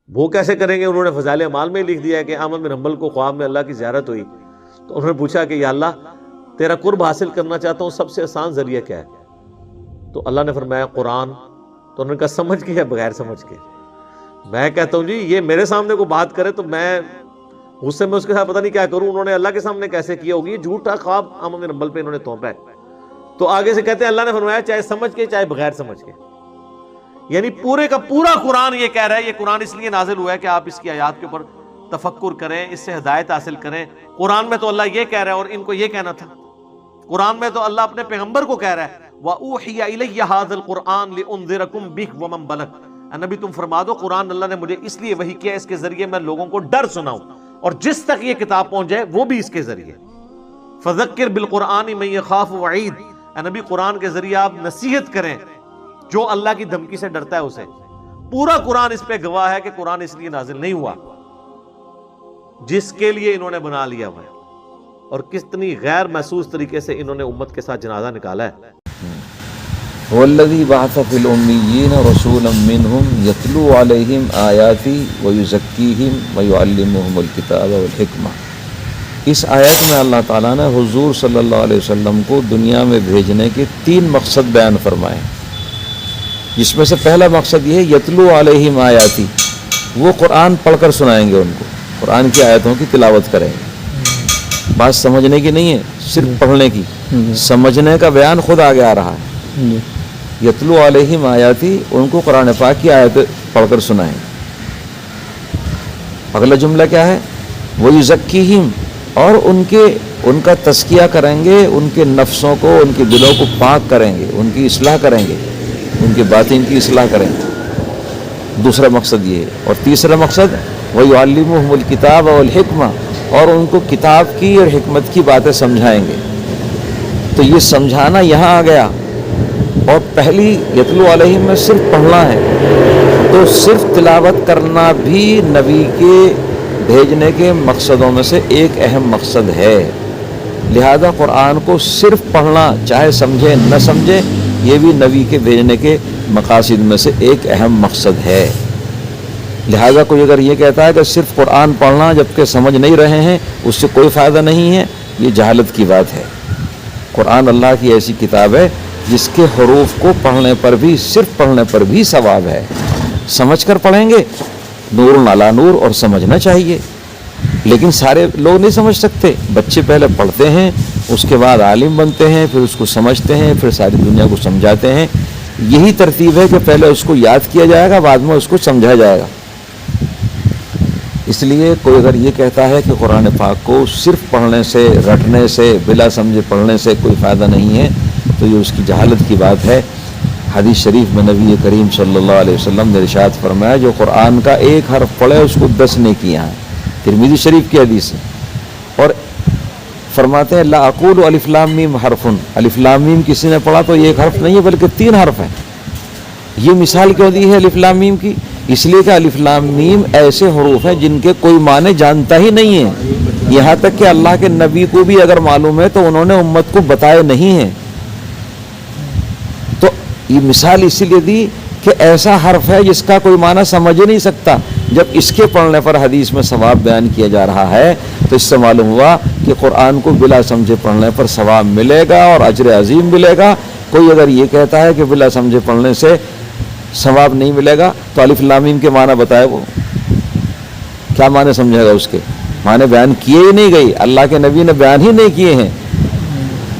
وہ کیسے کریں گے؟ انہوں نے فضائل اعمال میں لکھ دیا ہے کہ احمد بن حنبل کو خواب میں اللہ کی زیارت ہوئی تو انہوں نے پوچھا کہ یا اللہ تیرا قرب حاصل کرنا چاہتا ہوں، سب سے آسان ذریعہ کیا ہے؟ تو اللہ نے فرمایا قرآن۔ تو انہوں نے کہا سمجھ کے یا بغیر سمجھ کے؟ میں کہتا ہوں جی یہ میرے سامنے کو بات کرے تو میں غصے میں اس کے ساتھ پتہ نہیں کیا کروں، انہوں نے اللہ کے سامنے کیسے کیا ہوگی؟ یہ جھوٹا خواب احمد بن حنبل پہ انہوں نے تھوپا ہے۔ تو آگے سے کہتے ہیں اللہ نے فرمایا چاہے سمجھ کے چاہے بغیر سمجھ کے، یعنی پورے کا پورا قرآن یہ کہہ رہا ہے، یہ قرآن اس لیے نازل ہوا ہے کہ آپ اس کی آیات کے اوپر تفکر کریں، اس سے ہدایت حاصل کریں۔ قرآن میں تو اللہ یہ کہہ رہا ہے اور ان کو یہ کہنا تھا۔ قرآن میں تو اللہ اپنے پیغمبر کو کہہ رہا ہے وَأُوحِيَ إِلَيَّ هَذَا الْقُرْآنُ لِأُنذِرَكُمْ بِهِ وَمَنْ بَلَغَ۔ اے نبی تم فرما دو قرآن اللہ نے مجھے اس لیے وحی کیا اس کے ذریعے میں لوگوں کو ڈر سناؤں اور جس تک یہ کتاب پہنچ جائے وہ بھی اس کے ذریعے۔ فَذَكِّرْ بِالْقُرْآنِ مَن يَخَافُ وَعِيدٍ۔ اے نبی قرآن کے ذریعے آپ نصیحت کریں جو اللہ کی دھمکی سے ڈرتا ہے اسے۔ پورا قرآن اس پہ گواہ ہے کہ قرآن اس لیے نازل نہیں ہوا جس کے لیے انہوں نے بنا لیا ہوا ہے، اور کتنی غیر محسوس طریقے سے انہوں نے امت کے ساتھ جنازہ نکالا ہے۔ والذی بعث فی الامیین رسولا منہم یتلو علیہم آیاتی ویزکیہم ویعلمہم الکتاب والحکمہ۔ اس آیت میں اللہ تعالیٰ نے حضور صلی اللہ علیہ وسلم کو دنیا میں بھیجنے کے 3 مقصد بیان فرمائے، جس میں سے پہلا مقصد یہ ہے یتلو علیہم آیاتی، وہ قرآن پڑھ کر سنائیں گے ان کو، قرآن کی آیتوں کی تلاوت کریں گے۔ بات سمجھنے کی نہیں ہے، صرف پڑھنے کی، سمجھنے کا بیان خود آگے آ رہا ہے۔ یتلو علیہم آیاتی، ان کو قرآن پاک کی آیت پڑھ کر سنائیں۔ اگلا جملہ کیا ہے؟ وَيُزَكِّيهِمْ، اور ان کا تزکیہ کریں گے، ان کے نفسوں کو، ان کے دلوں کو پاک کریں گے، ان کی اصلاح کریں گے، ان کے باطن کی اصلاح کریں گے۔ دوسرا مقصد یہ ہے۔ اور تیسرا مقصد وَيُعَلِّمُهُمُ الْكِتَابَ وَالْحِكْمَةَ، اور ان کو کتاب کی اور حکمت کی باتیں سمجھائیں گے۔ تو یہ سمجھانا یہاں آ گیا، اور پہلی یتلو علیہم میں صرف پڑھنا ہے، تو صرف تلاوت کرنا بھی نبی کے بھیجنے کے مقصدوں میں سے ایک اہم مقصد ہے۔ لہذا قرآن کو صرف پڑھنا، چاہے سمجھے نہ سمجھے، یہ بھی نبی کے بھیجنے کے مقاصد میں سے ایک اہم مقصد ہے۔ لہذا کوئی اگر یہ کہتا ہے کہ صرف قرآن پڑھنا جبکہ سمجھ نہیں رہے ہیں اس سے کوئی فائدہ نہیں ہے، یہ جہالت کی بات ہے۔ قرآن اللہ کی ایسی کتاب ہے جس کے حروف کو پڑھنے پر بھی، صرف پڑھنے پر بھی ثواب ہے۔ سمجھ کر پڑھیں گے نور علی نور، اور سمجھنا چاہیے، لیکن سارے لوگ نہیں سمجھ سکتے۔ بچے پہلے پڑھتے ہیں، اس کے بعد عالم بنتے ہیں، پھر اس کو سمجھتے ہیں، پھر ساری دنیا کو سمجھاتے ہیں۔ یہی ترتیب ہے کہ پہلے اس کو یاد کیا جائے گا، بعد میں اس کو سمجھایا جائے گا۔ اس لیے کوئی اگر یہ کہتا ہے کہ قرآن پاک کو صرف پڑھنے سے، رٹنے سے، بلا سمجھے پڑھنے سے کوئی فائدہ نہیں ہے، تو یہ اس کی جہالت کی بات ہے۔ حدیث شریف میں نبی کریم صلی اللہ علیہ وسلم نے ارشاد فرمایا جو قرآن کا ایک حرف پڑھے اس کو 10 نیکیاں ہیں، ترمذی شریف کی حدیث ہے۔ اور فرماتے ہیں لا اقول الف لام میم حرف، الف لام میم کسی نے پڑھا تو یہ ایک حرف نہیں ہے بلکہ 3 حرف ہیں۔ یہ مثال کیوں دی ہے الف لام میم کی؟ اس لیے کہ الف لام میم ایسے حروف ہیں جن کے کوئی معنی جانتا ہی نہیں ہے، یہاں تک کہ اللہ کے نبی کو بھی اگر معلوم ہے تو انہوں نے امت کو بتائے نہیں ہیں۔ تو یہ مثال اسی لیے دی کہ ایسا حرف ہے جس کا کوئی معنی سمجھ ہی نہیں سکتا، جب اس کے پڑھنے پر حدیث میں ثواب بیان کیا جا رہا ہے تو اس سے معلوم ہوا کہ قرآن کو بلا سمجھے پڑھنے پر ثواب ملے گا اور اجر عظیم ملے گا۔ کوئی اگر یہ کہتا ہے کہ بلا سمجھے پڑھنے سے ثواب نہیں ملے گا تو الف لام میم کے معنی بتائے، وہ کیا معنی سمجھے گا؟ اس کے معنی بیان کیے ہی نہیں گئی، اللہ کے نبی نے بیان ہی نہیں کیے ہیں۔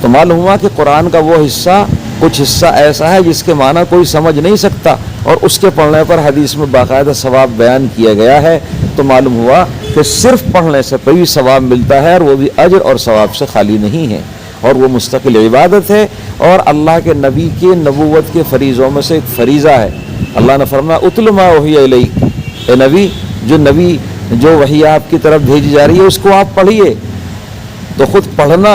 تو معلوم ہوا کہ قرآن کا وہ حصہ، کچھ حصہ ایسا ہے جس کے معنی کوئی سمجھ نہیں سکتا اور اس کے پڑھنے پر حدیث میں باقاعدہ ثواب بیان کیا گیا ہے۔ تو معلوم ہوا کہ صرف پڑھنے سے بھی ثواب ملتا ہے، اور وہ بھی اجر اور ثواب سے خالی نہیں ہے، اور وہ مستقل عبادت ہے، اور اللہ کے نبی کے نبوت کے فریضوں میں سے ایک فریضہ ہے۔ اللہ نے فرمایا اتل ما اوحی الیک، اے نبی جو وحی آپ کی طرف بھیجی جا رہی ہے اس کو آپ پڑھیے۔ تو خود پڑھنا،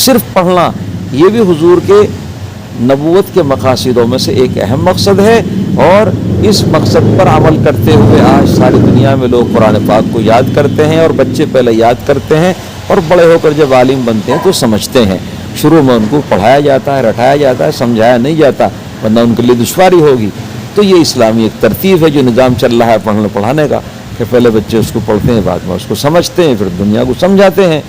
صرف پڑھنا، یہ بھی حضور کے نبوت کے مقاصدوں میں سے ایک اہم مقصد ہے، اور اس مقصد پر عمل کرتے ہوئے آج ساری دنیا میں لوگ قرآن پاک کو یاد کرتے ہیں، اور بچے پہلے یاد کرتے ہیں اور بڑے ہو کر جب عالم بنتے ہیں تو سمجھتے ہیں۔ شروع میں ان کو پڑھایا جاتا ہے، رٹایا جاتا ہے، سمجھایا نہیں جاتا، ورنہ ان کے لیے دشواری ہوگی۔ تو یہ اسلامی ایک ترتیب ہے جو نظام چل رہا ہے پڑھنے پڑھانے کا، کہ پہلے بچے اس کو پڑھتے ہیں، بعد میں اس کو سمجھتے ہیں، پھر دنیا کو سمجھاتے ہیں۔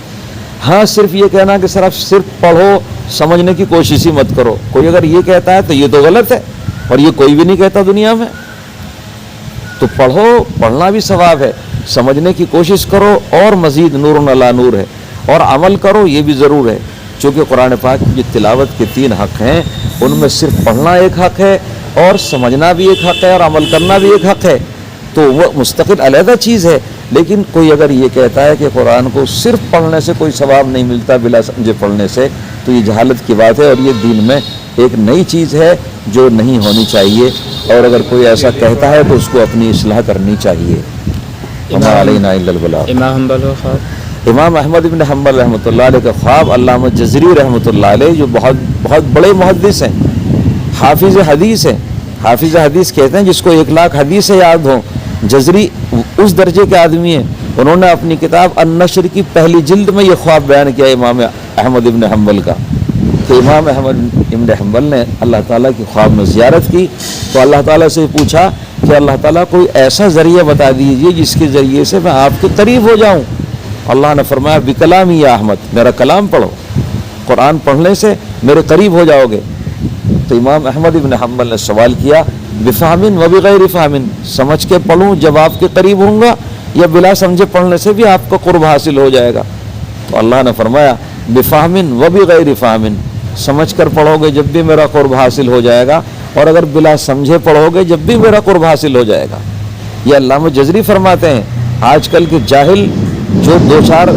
ہاں صرف یہ کہنا کہ سر آپ صرف پڑھو، سمجھنے کی کوشش ہی مت کرو، کوئی اگر یہ کہتا ہے تو یہ تو غلط ہے، اور یہ کوئی بھی نہیں کہتا دنیا میں۔ تو پڑھو، پڑھنا بھی ثواب ہے، سمجھنے کی کوشش کرو اور مزید نور علی نور ہے، اور عمل کرو یہ بھی ضرور ہے، چونکہ قرآن پاک کی تلاوت کے 3 حق ہیں، ان میں صرف پڑھنا ایک حق ہے، اور سمجھنا بھی ایک حق ہے، اور عمل کرنا بھی ایک حق ہے، تو وہ مستقل علیحدہ چیز ہے۔ لیکن کوئی اگر یہ کہتا ہے کہ قرآن کو صرف پڑھنے سے کوئی ثواب نہیں ملتا بلا سمجھے پڑھنے سے، تو یہ جہالت کی بات ہے، اور یہ دین میں ایک نئی چیز ہے جو نہیں ہونی چاہیے، اور اگر کوئی ایسا کہتا ہے تو اس کو اپنی اصلاح کرنی چاہیے۔ وما علینا الا البلاغ۔ امام احمد بن حنبل رحمۃ اللہ علیہ کا خواب، علامہ جزری رحمۃ اللہ علیہ جو بہت بڑے محدث ہیں، حافظ حدیث ہیں، حافظ حدیث کہتے ہیں جس کو 1,00,000 حدیثیں یاد ہوں، جزری اس درجے کے آدمی ہیں۔ انہوں نے اپنی کتاب النشر کی پہلی جلد میں یہ خواب بیان کیا امام احمد بن حنبل کا، کہ امام احمد بن حنبل نے اللہ تعالیٰ کی خواب میں زیارت کی، تو اللہ تعالیٰ سے پوچھا کہ اللہ تعالیٰ کوئی ایسا ذریعہ بتا دیجیے جس کے ذریعے سے میں آپ کے قریب ہو جاؤں۔ اللہ نے فرمایا بکلامی یا احمد، میرا کلام پڑھو، قرآن پڑھنے سے میرے قریب ہو جاؤ گے۔ تو امام احمد بن حنبل نے سوال کیا بفہم و بغیر فہم، سمجھ کے پڑھوں جب آپ کے قریب ہوں گا، یا بلا سمجھے پڑھنے سے بھی آپ کو قرب حاصل ہو جائے گا؟ تو اللہ نے فرمایا بفہم و بغیر فہم، سمجھ کر پڑھو گے جب بھی میرا قرب حاصل ہو جائے گا، اور اگر بلا سمجھے پڑھو گے جب بھی میرا قرب حاصل ہو جائے گا۔ یہ علامہ جزری فرماتے ہیں آج کل کے جاہل جو 2-4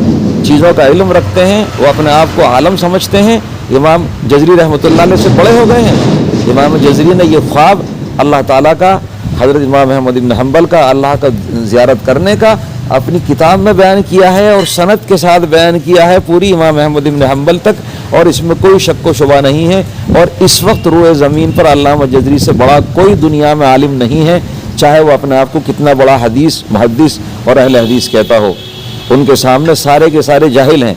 چیزوں کا علم رکھتے ہیں، وہ اپنے آپ کو عالم سمجھتے ہیں، امام جزری رحمۃ اللہ علیہ سے بڑے ہو گئے ہیں۔ امام جزری نے یہ خواب اللہ تعالیٰ کا، حضرت امام احمد بن حنبل کا، اللہ کا زیارت کرنے کا اپنی کتاب میں بیان کیا ہے، اور سند کے ساتھ بیان کیا ہے پوری امام احمد بن حنبل تک، اور اس میں کوئی شک و شبہ نہیں ہے۔ اور اس وقت روئے زمین پر علامہ جزری سے بڑا کوئی دنیا میں عالم نہیں ہے، چاہے وہ اپنے آپ کو کتنا بڑا حدیث محدث اور اہل حدیث کہتا ہو، ان کے سامنے سارے کے سارے جاہل ہیں۔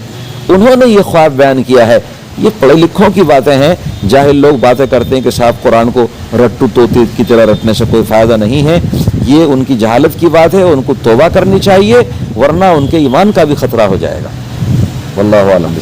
انہوں نے یہ خواب بیان کیا ہے۔ یہ پڑھے لکھوں کی باتیں ہیں، جاہل لوگ باتیں کرتے ہیں کہ صاحب قرآن کو رٹو طوطے کی طرح رٹنے سے کوئی فائدہ نہیں ہے، یہ ان کی جہالت کی بات ہے، ان کو توبہ کرنی چاہیے، ورنہ ان کے ایمان کا بھی خطرہ ہو جائے گا۔ واللہ اعلم۔